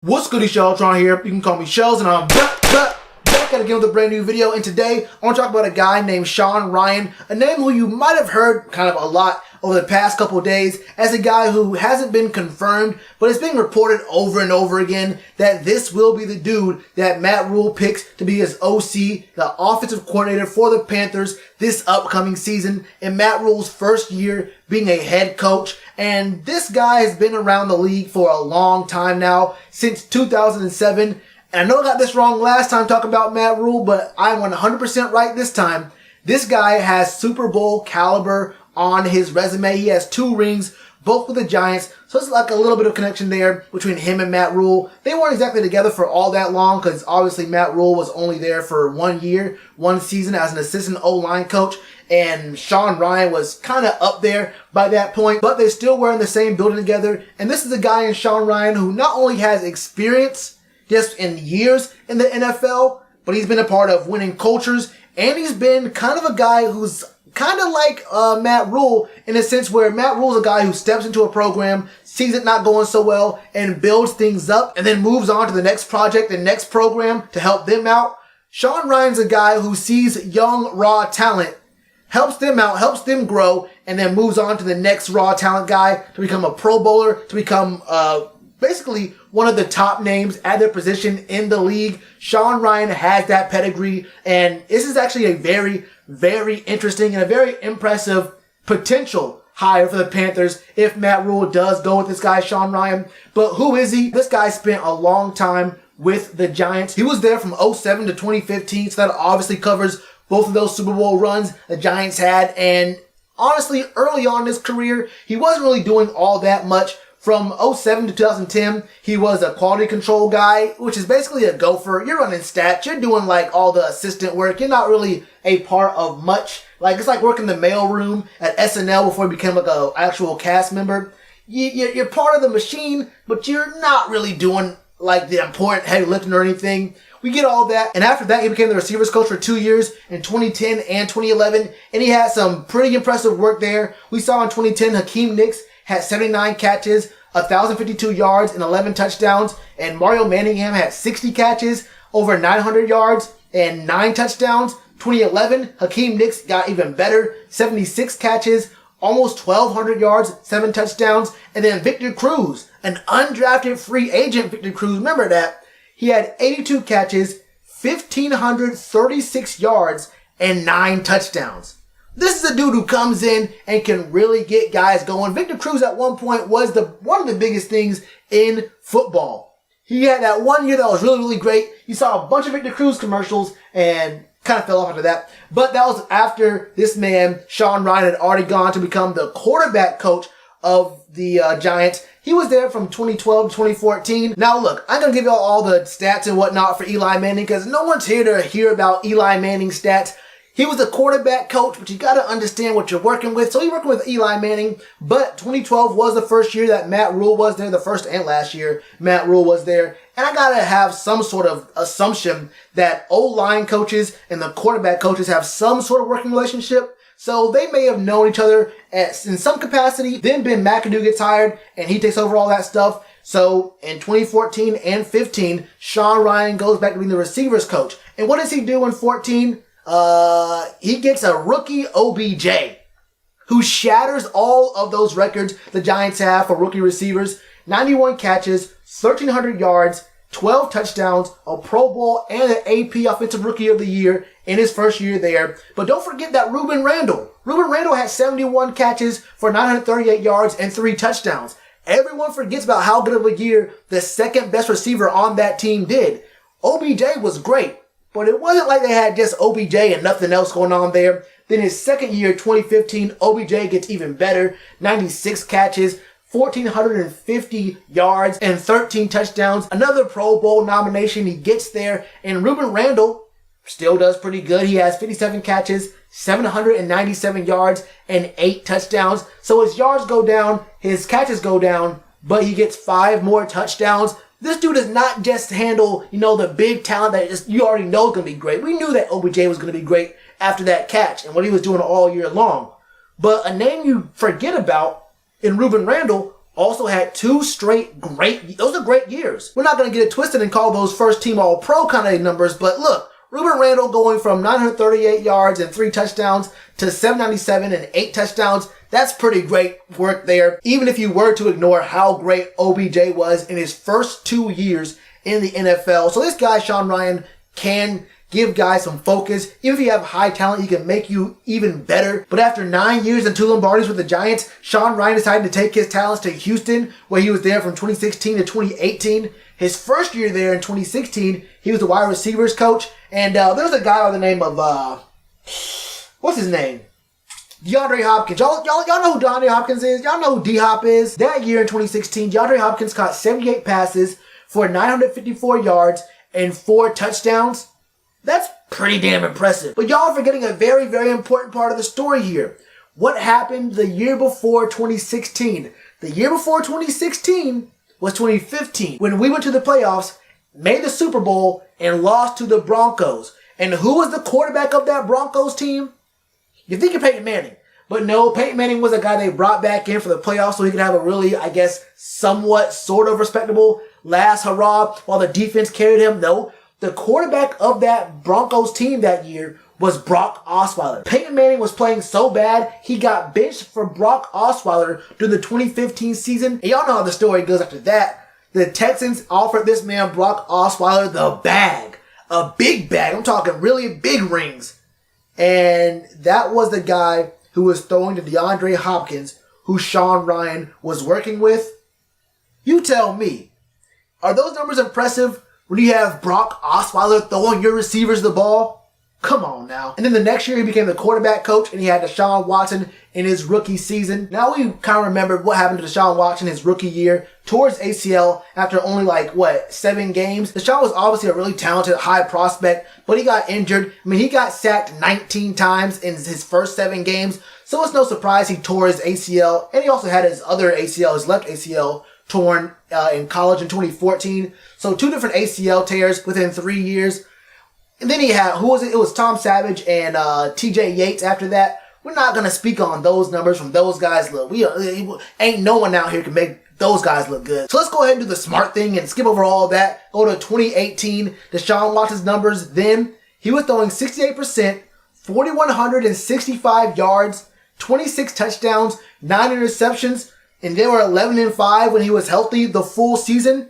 What's good, Shellitronnn here. You can call me Shells, and I'm back at again with a brand new video. And today, I want to talk about a guy named Deshaun Watson, a name who you might have heard kind of a lot over the past couple of days as a guy who hasn't been confirmed, but it's being reported over and over again that this will be the dude that Matt Rhule picks to be his OC, the offensive coordinator for the Panthers this upcoming season, in Matt Rhule's first year being a head coach. And this guy has been around the league for a long time now, since 2007. And I know I got this wrong last time talking about Matt Rhule, but I'm 100% right this time. This guy has Super Bowl caliber on his resume. He has 2 rings, both with the Giants. So it's like a little bit of connection there between him and Matt Rhule. They weren't exactly together for all that long because obviously Matt Rhule was only there for 1 year, 1 season as an assistant O-line coach. And Deshaun Watson was kind of up there by that point, but they still were in the same building together. And this is a guy in Deshaun Watson who not only has experience just in years in the NFL, but he's been a part of winning cultures, and he's been kind of a guy who's kind of like Matt Rhule in a sense where Matt Rhule's a guy who steps into a program, sees it not going so well, and builds things up, and then moves on to the next project, the next program to help them out. Deshaun Watson's a guy who sees young, raw talent, helps them out, helps them grow, and then moves on to the next raw talent guy to become a Pro Bowler, to become basically one of the top names at their position in the league. Deshaun Watson has that pedigree, and this is actually a very, very interesting and a very impressive potential hire for the Panthers if Matt Rhule does go with this guy, Deshaun Watson. But who is he? This guy spent a long time with the Giants. He was there from 2007 to 2015, so that obviously covers both of those Super Bowl runs the Giants had. And honestly, early on in his career, he wasn't really doing all that much. From 2007 to 2010, he was a quality control guy, which is basically a gopher. You're running stats. You're doing like all the assistant work. You're not really a part of much. Like, it's like working the mailroom at SNL before you became like an actual cast member. You're part of the machine, but you're not really doing like the important heavy lifting or anything. We get all that. And after that, he became the receivers coach for 2 years in 2010 and 2011. And he had some pretty impressive work there. We saw in 2010, Hakeem Nicks had 79 catches, 1,052 yards, and 11 touchdowns. And Mario Manningham had 60 catches, over 900 yards, and 9 touchdowns. 2011, Hakeem Nicks got even better, 76 catches, almost 1,200 yards, 7 touchdowns. And then Victor Cruz, an undrafted free agent Victor Cruz, remember that? He had 82 catches, 1,536 yards, and 9 touchdowns. This is a dude who comes in and can really get guys going. Victor Cruz at one point was one of the biggest things in football. He had that 1 year that was really, really great. You saw a bunch of Victor Cruz commercials and kind of fell off after that. But that was after this man, Deshaun Watson, had already gone to become the quarterback coach of the Giants. He was there from 2012 to 2014. Now look, I'm going to give you all the stats and whatnot for Eli Manning because no one's here to hear about Eli Manning's stats. He was a quarterback coach, but you got to understand what you're working with. So you're working with Eli Manning, but 2012 was the first year that Matt Rhule was there, the first and last year Matt Rhule was there. And I got to have some sort of assumption that O-line coaches and the quarterback coaches have some sort of working relationship. So they may have known each other in some capacity. Then Ben McAdoo gets hired and he takes over all that stuff. So in 2014 and 15, Deshaun Watson goes back to being the receivers coach. And what does he do in 14? He gets a rookie OBJ who shatters all of those records the Giants have for rookie receivers. 91 catches, 1,300 yards, 12 touchdowns, a Pro Bowl, and an AP Offensive Rookie of the Year in his first year there. But don't forget that Rueben Randle. Rueben Randle had 71 catches for 938 yards and 3 touchdowns. Everyone forgets about how good of a year the second best receiver on that team did. OBJ was great. But it wasn't like they had just OBJ and nothing else going on there. Then his second year, 2015, OBJ gets even better. 96 catches, 1,450 yards, and 13 touchdowns. Another Pro Bowl nomination he gets there. And Rueben Randle still does pretty good. He has 57 catches, 797 yards, and 8 touchdowns. So his yards go down, his catches go down, but he gets 5 more touchdowns. This dude does not just handle, the big talent that you already know is going to be great. We knew that OBJ was going to be great after that catch and what he was doing all year long. But a name you forget about in Rueben Randle also had 2 straight those are great years. We're not going to get it twisted and call those first team all-pro kind of numbers, but look, Ruben Randle going from 938 yards and 3 touchdowns to 797 and 8 touchdowns. That's pretty great work there. Even if you were to ignore how great OBJ was in his first 2 years in the NFL. So this guy, Sean Rhyan, can give guys some focus. Even if you have high talent, he can make you even better. But after 9 years and 2 Lombardis with the Giants, Sean Rhyan decided to take his talents to Houston, where he was there from 2016 to 2018. His first year there in 2016, he was the wide receivers coach. And there's a guy by the name of, what's his name? DeAndre Hopkins. Y'all know who DeAndre Hopkins is? Y'all know who D-Hop is? That year in 2016, DeAndre Hopkins caught 78 passes for 954 yards and 4 touchdowns. That's pretty damn impressive. But y'all are forgetting a very, very important part of the story here. What happened the year before 2016? The year before 2016 was 2015, when we went to the playoffs, made the Super Bowl, and lost to the Broncos. And who was the quarterback of that Broncos team? You think of Peyton Manning. But no, Peyton Manning was a guy they brought back in for the playoffs so he could have a really, I guess, somewhat, sort of respectable last hurrah while the defense carried him. No, the quarterback of that Broncos team that year was Brock Osweiler. Peyton Manning was playing so bad, he got benched for Brock Osweiler during the 2015 season. And y'all know how the story goes after that. The Texans offered this man, Brock Osweiler, the bag. A big bag. I'm talking really big rings. And that was the guy who was throwing to DeAndre Hopkins, who Sean Rhyan was working with. You tell me, are those numbers impressive when you have Brock Osweiler throwing your receivers the ball? Come on now. And then the next year he became the quarterback coach and he had Deshaun Watson in his rookie season. Now we kind of remember what happened to Deshaun Watson his rookie year. Towards ACL after only 7 games. Deshaun was obviously a really talented, high prospect, but he got injured. I mean, he got sacked 19 times in his first 7 games. So it's no surprise he tore his ACL. And he also had his other ACL, his left ACL, torn in college in 2014. So 2 different ACL tears within 3 years. And then he had, who was it? It was Tom Savage and TJ Yates after that. We're not going to speak on those numbers from those guys. Look, ain't no one out here can make those guys look good. So let's go ahead and do the smart thing and skip over all that. Go to 2018, Deshaun Watson's numbers. Then he was throwing 68%, 4,165 yards, 26 touchdowns, 9 interceptions, and they were 11-5 when he was healthy the full season.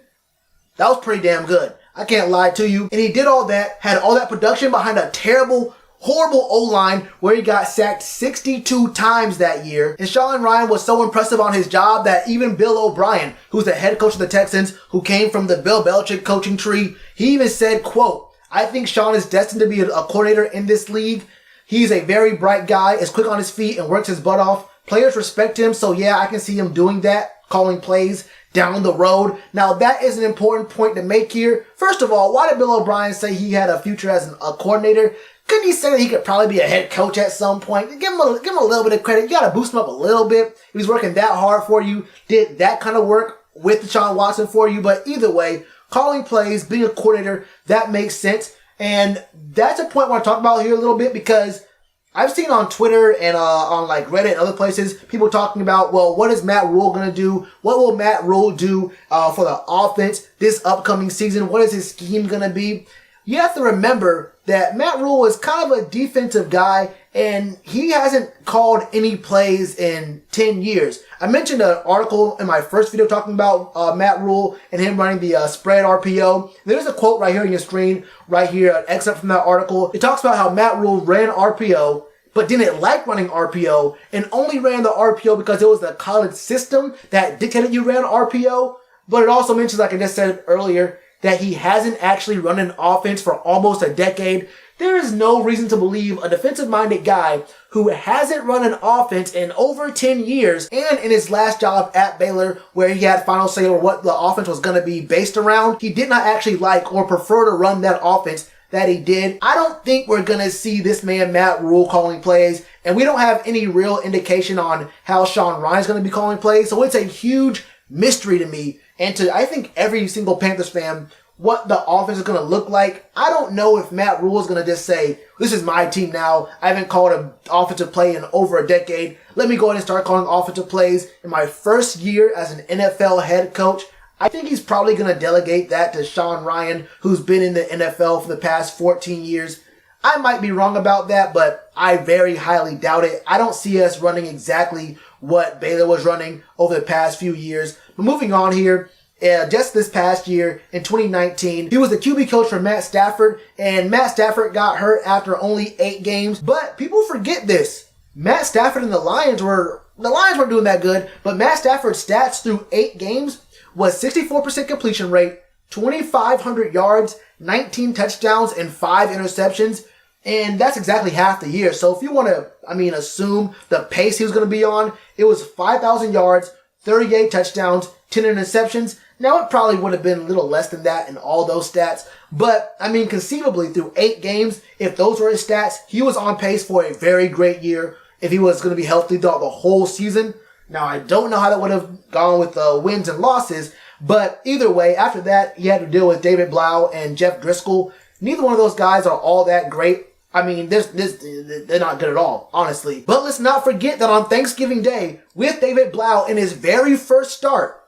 That was pretty damn good. I can't lie to you. And he did all that, had all that production behind a terrible, horrible O-line where he got sacked 62 times that year. And Sean Rhyan was so impressive on his job that even Bill O'Brien, who's the head coach of the Texans, who came from the Bill Belichick coaching tree, he even said, quote, "I think Sean is destined to be a coordinator in this league. He's a very bright guy, is quick on his feet, and works his butt off. Players respect him, so yeah, I can see him doing that, calling plays down the road." Now, that is an important point to make here. First of all, why did Bill O'Brien say he had a future as a coordinator? Couldn't he say that he could probably be a head coach at some point? Give him a little bit of credit. You got to boost him up a little bit. He was working that hard for you, did that kind of work with Deshaun Watson for you. But either way, calling plays, being a coordinator, that makes sense. And that's a point I want to talk about here a little bit because I've seen on Twitter and on Reddit and other places, people talking about, well, what is Matt Rhule going to do? What will Matt Rhule do for the offense this upcoming season? What is his scheme going to be? You have to remember that Matt Rhule is kind of a defensive guy, and he hasn't called any plays in 10 years. I mentioned an article in my first video talking about Matt Rhule and him running the spread RPO. There's a quote right here on your screen, right here, an excerpt from that article. It talks about how Matt Rhule ran RPO, but didn't like running RPO, and only ran the RPO because it was the college system that dictated you ran RPO. But it also mentions, like I just said earlier, that he hasn't actually run an offense for almost a decade. There is no reason to believe a defensive-minded guy who hasn't run an offense in over 10 years and in his last job at Baylor where he had final say over what the offense was going to be based around, he did not actually like or prefer to run that offense that he did. I don't think we're going to see this man Matt Rhule calling plays, and we don't have any real indication on how Sean Ryan's going to be calling plays, so it's a huge mystery to me and to, I think, every single Panthers fan what the offense is going to look like, I don't know if Matt Rhule is going to just say, this is my team now. I haven't called an offensive play in over a decade. Let me go ahead and start calling offensive plays. In my first year as an NFL head coach, I think he's probably going to delegate that to Sean Ryan, who's been in the NFL for the past 14 years. I might be wrong about that, but I very highly doubt it. I don't see us running exactly what Baylor was running over the past few years. But moving on here, just this past year in 2019, he was the QB coach for Matt Stafford, and Matt Stafford got hurt after only 8 games. But people forget this. Matt Stafford and the Lions weren't doing that good, but Matt Stafford's stats through 8 games was 64% completion rate, 2,500 yards, 19 touchdowns, and 5 interceptions. And that's exactly half the year. So if you want to, assume the pace he was going to be on, it was 5,000 yards, 38 touchdowns, 10 interceptions. Now it probably would have been a little less than that in all those stats. But, conceivably through 8 games, if those were his stats, he was on pace for a very great year if he was going to be healthy throughout the whole season. Now, I don't know how that would have gone with the wins and losses, but either way, after that, he had to deal with David Blau and Jeff Driscoll. Neither one of those guys are all that great. They're not good at all, honestly. But let's not forget that on Thanksgiving Day, with David Blau in his very first start,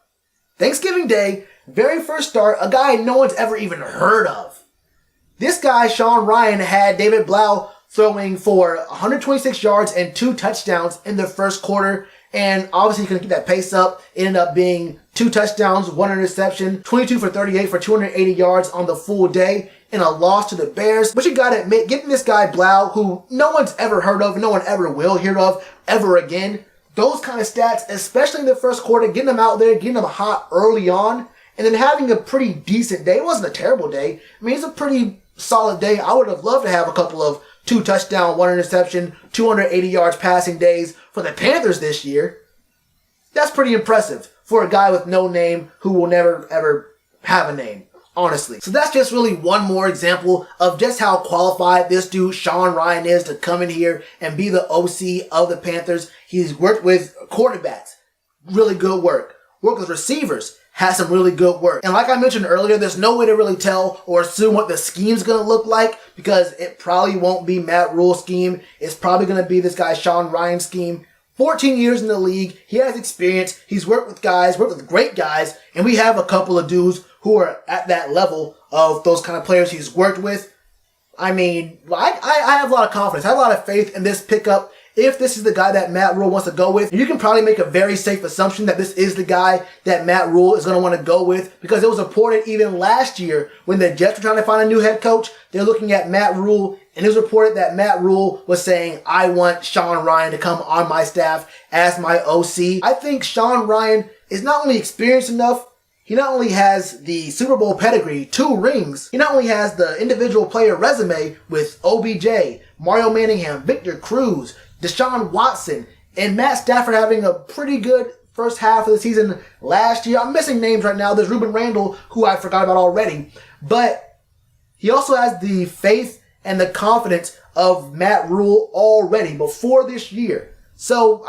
Thanksgiving Day, very first start, a guy no one's ever even heard of. This guy, Sean Ryan, had David Blau throwing for 126 yards and 2 touchdowns in the first quarter. And obviously, he couldn't keep that pace up. It ended up being 2 touchdowns, 1 interception, 22 for 38 for 280 yards on the full day, and a loss to the Bears. But you gotta admit, getting this guy Blau, who no one's ever heard of, no one ever will hear of ever again, those kind of stats, especially in the first quarter, getting them out there, getting them hot early on, and then having a pretty decent day. It wasn't a terrible day. It's a pretty solid day. I would have loved to have a couple of 2 touchdown, 1 interception, 280 yards passing days for the Panthers this year. That's pretty impressive for a guy with no name who will never ever have a name, honestly. So that's just really one more example of just how qualified this dude Sean Ryan is to come in here and be the OC of the Panthers. He's worked with quarterbacks, really good work. Worked with receivers, has some really good work. And like I mentioned earlier, there's no way to really tell or assume what the scheme's going to look like because it probably won't be Matt Rhule's scheme. It's probably going to be this guy Sean Ryan's scheme. 14 years in the league. He has experience. He's worked with great guys. And we have a couple of dudes who are at that level of those kind of players he's worked with. I have a lot of confidence. I have a lot of faith in this pickup. If this is the guy that Matt Rhule wants to go with, you can probably make a very safe assumption that this is the guy that Matt Rhule is going to want to go with because it was reported even last year when the Jets were trying to find a new head coach, they're looking at Matt Rhule, and it was reported that Matt Rhule was saying, I want Sean Ryan to come on my staff as my OC. I think Sean Ryan is not only experienced enough, he not only has the Super Bowl pedigree, 2 rings, he not only has the individual player resume with OBJ, Mario Manningham, Victor Cruz, Deshaun Watson, and Matt Stafford having a pretty good first half of the season last year. I'm missing names right now. There's Ruben Randall, who I forgot about already. But he also has the faith and the confidence of Matt Rhule already before this year. So,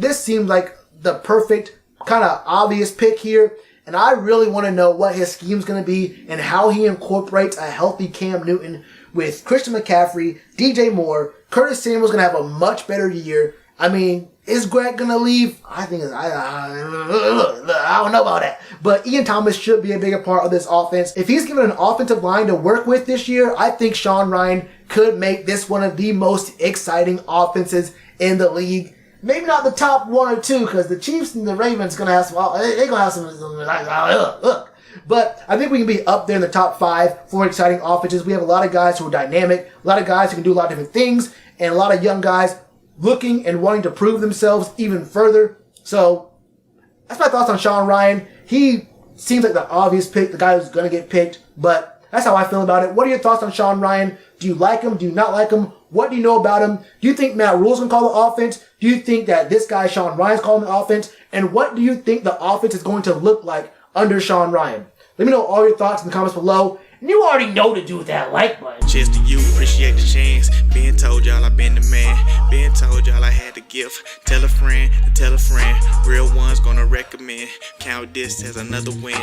this seems like the perfect kind of obvious pick here. And I really want to know what his scheme's going to be and how he incorporates a healthy Cam Newton with Christian McCaffrey, DJ Moore. Curtis Samuel's going to have a much better year. Is Greg going to leave? I don't know about that. But Ian Thomas should be a bigger part of this offense. If he's given an offensive line to work with this year, I think Sean Ryan could make this one of the most exciting offenses in the league. Maybe not the top 1 or 2, because the Chiefs and the Ravens going to have some, they're going to have some, but I think we can be up there in the top 5 for exciting offenses. We have a lot of guys who are dynamic, a lot of guys who can do a lot of different things, and a lot of young guys looking and wanting to prove themselves even further. So that's my thoughts on Sean Ryan. He seems like the obvious pick, the guy who's going to get picked, but that's how I feel about it. What are your thoughts on Sean Ryan? Do you like him? Do you not like him? What do you know about him? Do you think Matt Rhule's going to call the offense? Do you think that this guy, Sean Ryan's calling the offense? And what do you think the offense is going to look like under Sean Ryan? Let me know all your thoughts in the comments below. And you already know to do with that like button. Cheers to you, appreciate the chance. Been told y'all I been the man. Been told y'all I had the gift. Tell a friend to tell a friend. Real ones gonna recommend. Count this as another win.